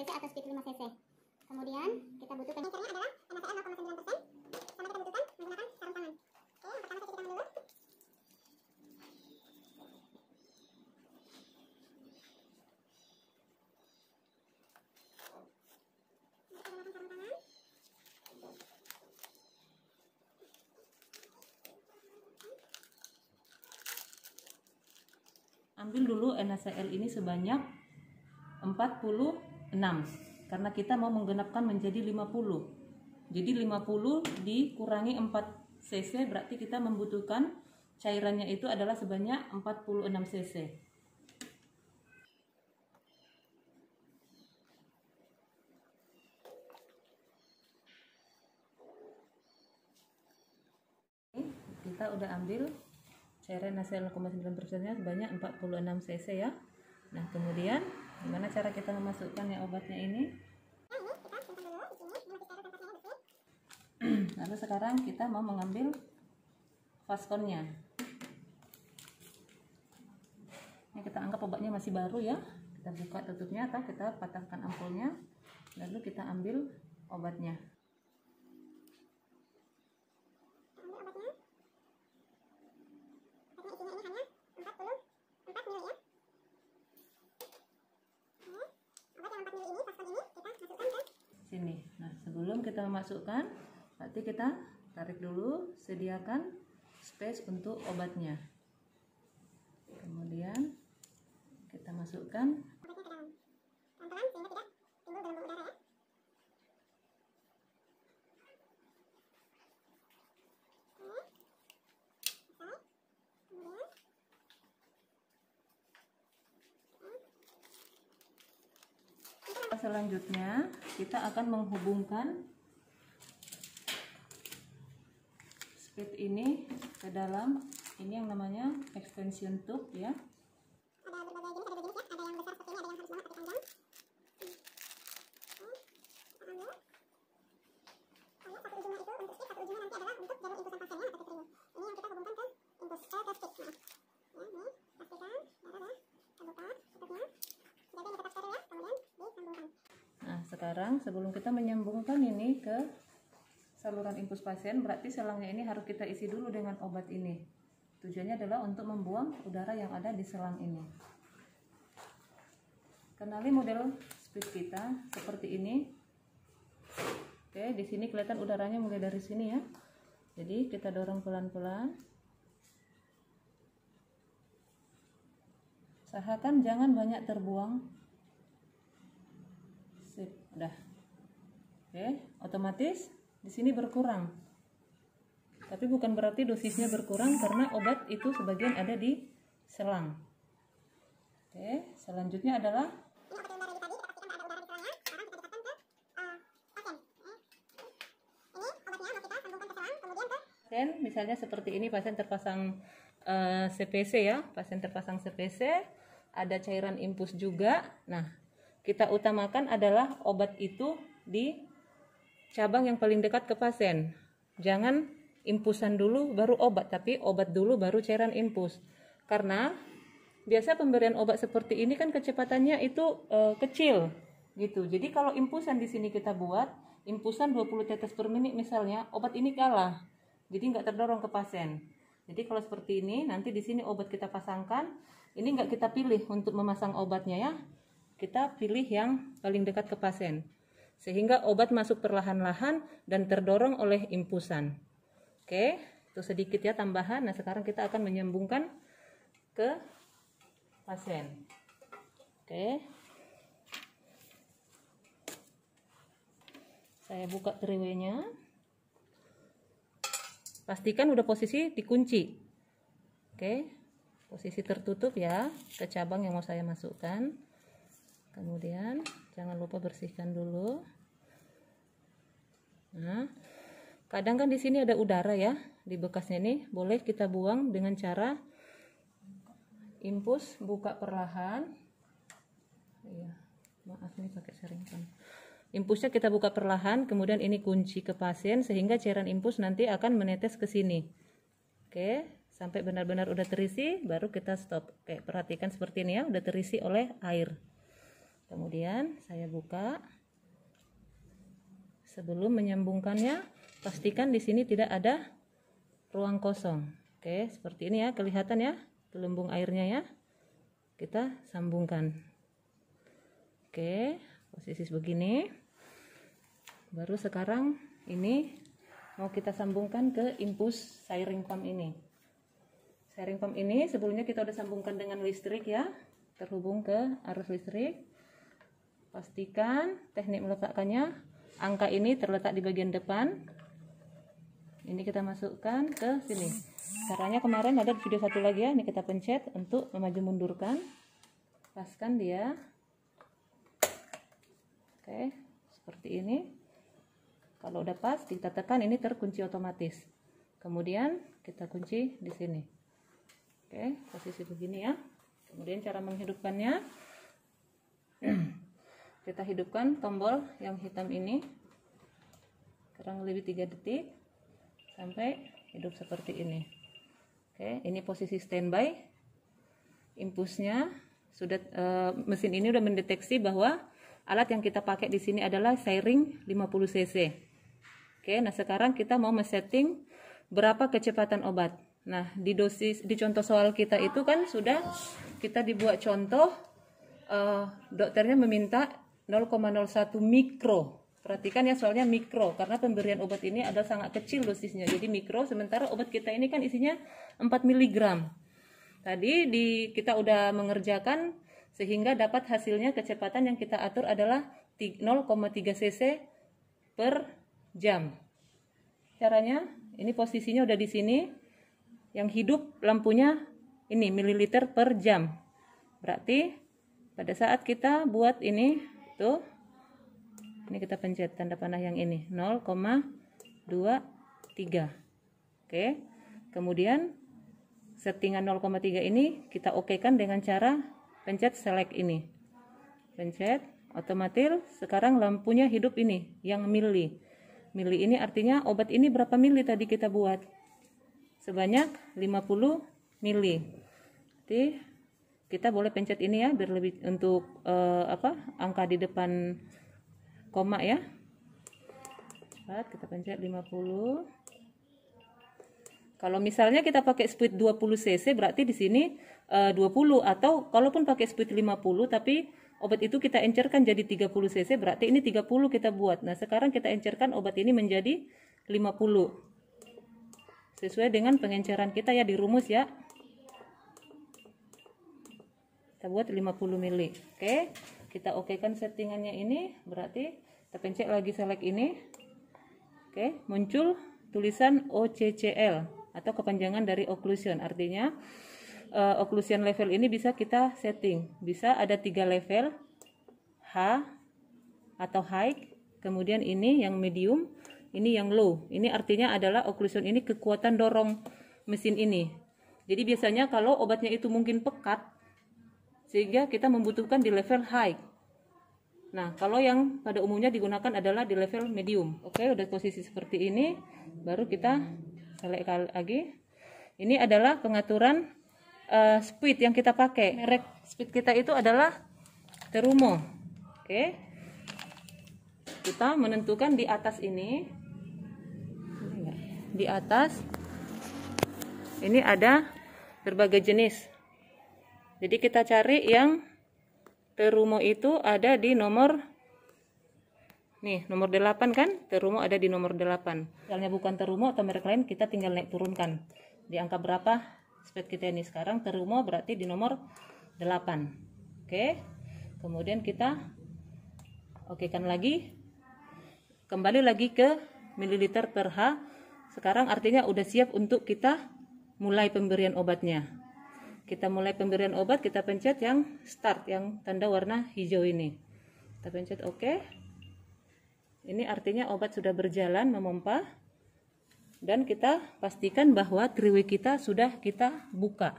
cc atau speed 5 cc. Kemudian kita butuhkan caranya adalah NaCl 0,9% sama kita butuhkan menggunakan sarung tangan. Oke, yang pertama cuci tangan dulu. Ambil dulu NaCl ini sebanyak 46 karena kita mau menggenapkan menjadi 50. Jadi 50 dikurangi 4 cc berarti kita membutuhkan cairannya itu adalah sebanyak 46 cc. Kita udah ambil cairan NaCl 0,9%-nya sebanyak 46 cc ya. Nah, kemudian gimana cara kita memasukkannya obatnya ini? Lalu sekarang kita mau mengambil vaskonnya. Ini kita anggap obatnya masih baru ya. Kita buka tutupnya atau kita patahkan ampulnya. Lalu kita ambil obatnya. Sini. Nah, sebelum kita memasukkan, berarti kita tarik dulu, sediakan space untuk obatnya. Kemudian kita masukkan. Pelan-pelan sehingga tidak timbul gelombang udara ya. Selanjutnya kita akan menghubungkan speed ini ke dalam ini yang namanya extension tube ya. Ada berbagai jenis ya, ada yang besar seperti ini, ada yang harus banget tapi panjang. Satu ujungnya itu untuk speed, satu ujungnya nanti adalah untuk jalur impusan pasiennya atau keterima. Ini yang kita hubungkan ke impuls, ke speed. Nah, ini pastikan, kita buka tutupnya. Jadi ini tetap steril ya, kemudian disambungkan. Nah, sekarang sebelum kita menyambungkan ini ke saluran infus pasien, berarti selangnya ini harus kita isi dulu dengan obat ini. Tujuannya adalah untuk membuang udara yang ada di selang ini. Kenali model speed kita seperti ini. Oke, di sini kelihatan udaranya mulai dari sini ya. Jadi kita dorong pelan-pelan. Usahakan jangan banyak terbuang. Sip, udah. Oke, otomatis di sini berkurang. Tapi bukan berarti dosisnya berkurang karena obat itu sebagian ada di selang. Oke, selanjutnya adalah pasien, misalnya seperti ini pasien terpasang CPC ya, pasien terpasang CPC, ada cairan infus juga. Nah, kita utamakan adalah obat itu di cabang yang paling dekat ke pasien. Jangan infusan dulu baru obat, tapi obat dulu baru cairan infus. Karena biasa pemberian obat seperti ini kan kecepatannya itu kecil gitu. Jadi kalau infusan di sini kita buat infusan 20 tetes per menit misalnya, obat ini kalah. Jadi nggak terdorong ke pasien. Jadi kalau seperti ini, nanti di sini obat kita pasangkan, ini nggak kita pilih untuk memasang obatnya ya. Kita pilih yang paling dekat ke pasien. Sehingga obat masuk perlahan-lahan dan terdorong oleh infusan. Oke, itu sedikit ya tambahan. Nah, sekarang kita akan menyambungkan ke pasien. Oke. Saya buka triwaynya. Pastikan udah posisi dikunci. Oke, posisi tertutup ya ke cabang yang mau saya masukkan. Kemudian jangan lupa bersihkan dulu. Nah, kadang kan di sini ada udara ya di bekasnya ini, boleh kita buang dengan cara infus buka perlahan. Iya, maaf nih pakai saringan. Infusnya kita buka perlahan, kemudian ini kunci ke pasien sehingga cairan infus nanti akan menetes ke sini. Oke, sampai benar-benar udah terisi, baru kita stop. Oke, perhatikan seperti ini ya, udah terisi oleh air. Kemudian saya buka. Sebelum menyambungkannya, pastikan di sini tidak ada ruang kosong. Oke, seperti ini ya, kelihatan ya gelembung airnya ya. Kita sambungkan. Oke, posisi begini. Baru sekarang ini mau kita sambungkan ke impus siring pump ini. Siring pump ini sebelumnya kita udah sambungkan dengan listrik ya, terhubung ke arus listrik. Pastikan teknik meletakkannya, angka ini terletak di bagian depan. Ini kita masukkan ke sini. Caranya kemarin ada video satu lagi ya, ini kita pencet untuk memaju mundurkan. Paskan dia. Oke, seperti ini. Kalau udah pas, kita tekan, ini terkunci otomatis. Kemudian kita kunci di sini. Oke, posisi begini ya. Kemudian cara menghidupkannya, kita hidupkan tombol yang hitam ini kurang lebih 3 detik sampai hidup seperti ini. Oke, ini posisi standby. Impulsnya sudah, mesin ini sudah mendeteksi bahwa alat yang kita pakai di sini adalah siring 50 cc. Oke, nah sekarang kita mau men-setting berapa kecepatan obat. Nah, di contoh soal kita itu kan sudah kita dibuat contoh, dokternya meminta 0,01 mikro. Perhatikan ya, soalnya mikro karena pemberian obat ini adalah sangat kecil dosisnya. Jadi mikro, sementara obat kita ini kan isinya 4 mg. Tadi kita udah mengerjakan sehingga dapat hasilnya kecepatan yang kita atur adalah 0,3 cc per jam. Caranya, ini posisinya udah di sini. Yang hidup lampunya ini mililiter per jam. Berarti pada saat kita buat ini tuh, ini kita pencet tanda panah yang ini 0,23. Oke. Kemudian settingan 0,3 ini kita okekan dengan cara pencet select ini. Pencet, otomatis sekarang lampunya hidup ini yang mili. Mili ini artinya obat ini berapa mili tadi kita buat? Sebanyak 50 mili. Jadi kita boleh pencet ini ya biar lebih untuk angka di depan koma ya. Cepat kita pencet 50. Kalau misalnya kita pakai speed 20 cc berarti di sini 20, atau kalaupun pakai speed 50 tapi obat itu kita encerkan jadi 30 cc berarti ini 30 kita buat. Nah, sekarang kita encerkan obat ini menjadi 50. Sesuai dengan pengenceran kita ya di rumus ya. Kita buat 50 mili. Oke, kita okekan settingannya ini, berarti kita pencet lagi select ini. Oke, muncul tulisan OCCL atau kepanjangan dari occlusion. Artinya occlusion level ini bisa kita setting. Bisa ada 3 level, H atau high, kemudian ini yang medium, ini yang low. Ini artinya adalah occlusion ini kekuatan dorong mesin ini. Jadi biasanya kalau obatnya itu mungkin pekat, sehingga kita membutuhkan di level high. Nah, kalau yang pada umumnya digunakan adalah di level medium. Oke, udah posisi seperti ini, baru kita select lagi. Ini adalah pengaturan speed yang kita pakai. Merek speed kita itu adalah Terumo. Oke, kita menentukan di atas ini. Di atas ini ada berbagai jenis. Jadi kita cari yang Terumo itu ada di nomor nih, nomor 8 kan? Terumo ada di nomor 8. Misalnya bukan Terumo atau merek lain, kita tinggal naik turunkan. Di angka berapa speed kita ini sekarang? Terumo berarti di nomor 8. Oke. Kemudian kita okekan lagi. Kembali lagi ke mililiter per H. Sekarang artinya udah siap untuk kita mulai pemberian obatnya. Kita mulai pemberian obat, kita pencet yang start, yang tanda warna hijau ini. Kita pencet OK. Ini artinya obat sudah berjalan memompa. Dan kita pastikan bahwa triway kita sudah kita buka.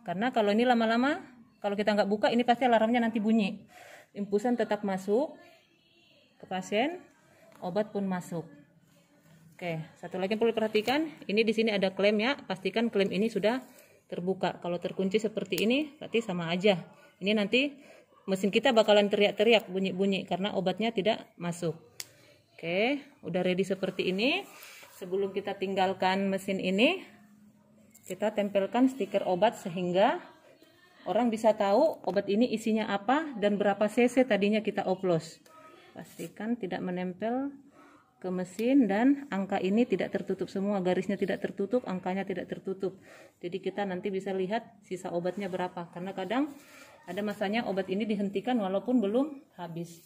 Karena kalau ini lama-lama, kalau kita nggak buka, ini pasti alarmnya nanti bunyi. Impulsan tetap masuk ke pasien, obat pun masuk. Oke, satu lagi yang perlu diperhatikan, ini di sini ada klem ya. Pastikan klem ini sudah terbuka. Kalau terkunci seperti ini, berarti sama aja. Ini nanti mesin kita bakalan teriak-teriak, bunyi-bunyi karena obatnya tidak masuk. Oke, udah ready seperti ini. Sebelum kita tinggalkan mesin ini, kita tempelkan stiker obat sehingga orang bisa tahu obat ini isinya apa dan berapa cc tadinya kita oplos. Pastikan tidak menempel ke mesin dan angka ini tidak tertutup semua, garisnya tidak tertutup, angkanya tidak tertutup. Jadi kita nanti bisa lihat sisa obatnya berapa, karena kadang ada masanya obat ini dihentikan walaupun belum habis.